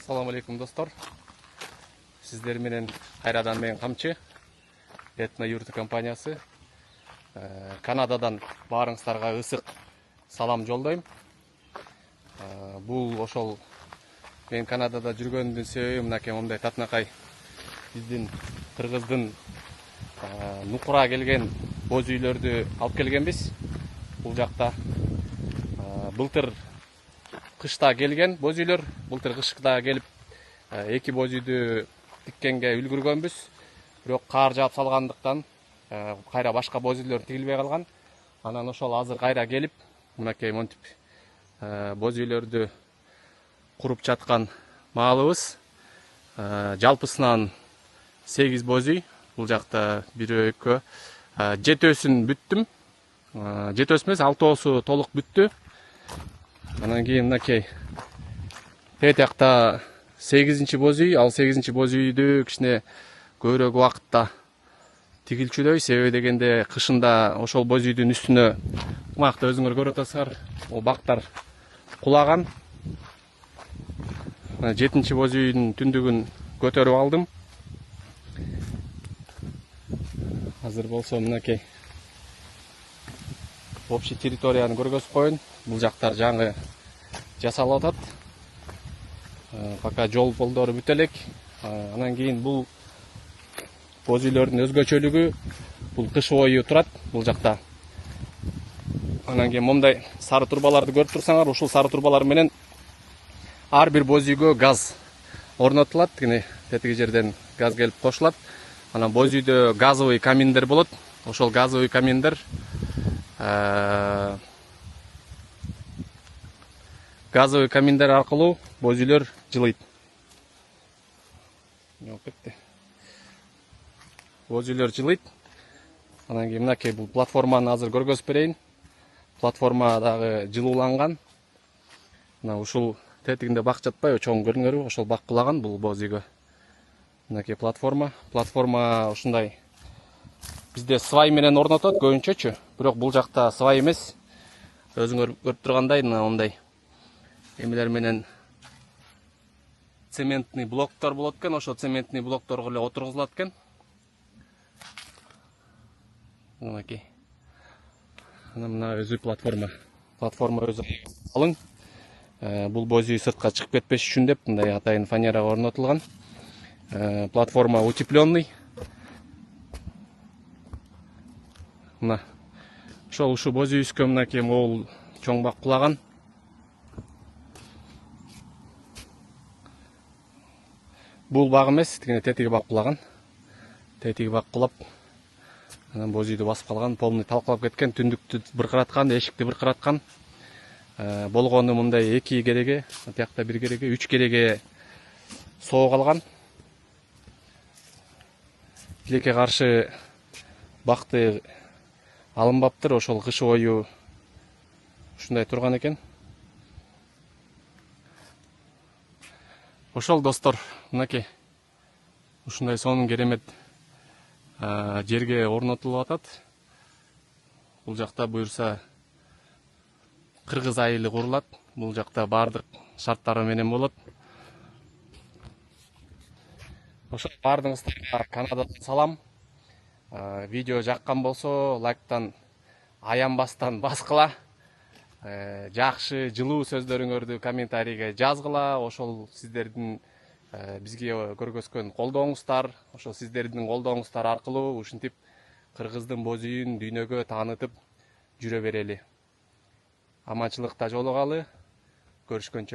Assalamu alaikum dostlar. Sizler менен кайрадан мен Камчы, Этно юрты компаниясы. Канададан баарыңыздарга ысык салам жолдойм. Бул ошол мен Канадада жүргөндүн себеби мынакей мондай татынакай биздин кыргыздын нукура келген боз үйлөрдү алып келгенбиз. Бул жакта былтыр кышта келген боз үйлөр, былтыр кышта келип эки боз үйдү тиккенге үлгүргөнбүз. Бирок кар жаап салгандыктан кайра башка боз үйлөр тигилбей калган. Анан ошол азыр кайра келип, мынакей монтип боз үйлөрдү куруп жаткан маалыбыз. Жалпысынан 8 боз үй. Бул жакта 1-2 жетөөсүн бүттүм. Жетөөсү эмес, 6оосу толук бүттү. Анан кийин мынакей тетиякта 8-чи боз үй, ал 8-чи боз үйдү кичине көбүрөөк убакытта тигилчүдөй. Себеби дегенде кышында ошол боз үйдүн үстүнө макта өзүңөр көрүп атасыңар, ол бактар кулаган. 7-чи боз үйдүн түндүгүн көтөрүп алдым. Азыр болсо мынакей общий территорияны көргөзүп коеюн. Бул жактар жаңы жасалып атат. Пока жол болдору бүтө элек. Анан кийин бул боз үйлөрдүн өзгөчөлүгү бул кыш бою турат бул жакта. Анан кийин момундай сары турбаларды көрүп турсаңар, ушул сары турбалар менен ар бир боз үйгө газ орнотулат. Тетиги жерден газ келип кошулат. Анан боз үйдө газовый каминдер болот. Ошол газовый каминдер аркылуу боз үйлөр жылыйт. Боз үйлөр жылыйт. Анан кийин мынакей бул платформаны азыр көргөзүп берейин. Платформа дагы жылууланган. Мына ушул тетигинде бак жатпайбы, чоң көрүңөрбү? Ошол бак кулаган бул боз үйгө. Мынакей платформа. Платформа ушундай бизде свай менен орнотот көбүнчөчү. Бирок бул жакта свай эмес. Өзүңөр көрүп тургандай мындай эмелер менен цементный блоктор болот экен. Ошо цементный блокторго эле отургузулат экен. Мынакей. Мына өзү платформа. Платформа өзү алың. Бул боз үй сыртка чыгып кетпеш үчүн деп мындай атайын фанерага орнотулган. Платформа утепленный. Мына ошол боз үйүбүзгө мынакей могул чоң бак кулаган. Бул бак эмес, тетиги бак кулаган. Тетиги бак кулап, анан боз үйдү басып калган, полный талкалап кеткен, түндүктү быркыраткан, эшикти быркыраткан. Болгону мындай 2 кереге, тиякта 1 кереге, 3 кереге соо калган. Тилекке каршы бакты алынбаптыр, ошол кыш бою ушундай турган экен. Ошол достор, мынакей ушундай сонун керемет жерге орнотулуп атат. Бул жакта буюрса кыргыз айылы курулат. Бул жакта баардык шарттары менен болот. Ошо баардыгыңыздарга Канададан салам. Видео жаккан болсо лайктан аянбастан баскыла. Жакшы, жылуу сөздөрүңөрдү комментарийге жазгыла. Ошол сиздердин бизге көргөзгөн колдооңуздар, ошол сиздердин колдооңуздар аркылуу ушинтип кыргыздын боз үйүн дүйнөгө таанытып жүрө берели. Аманчылыкта жолугалы. Көрүшкөнчө.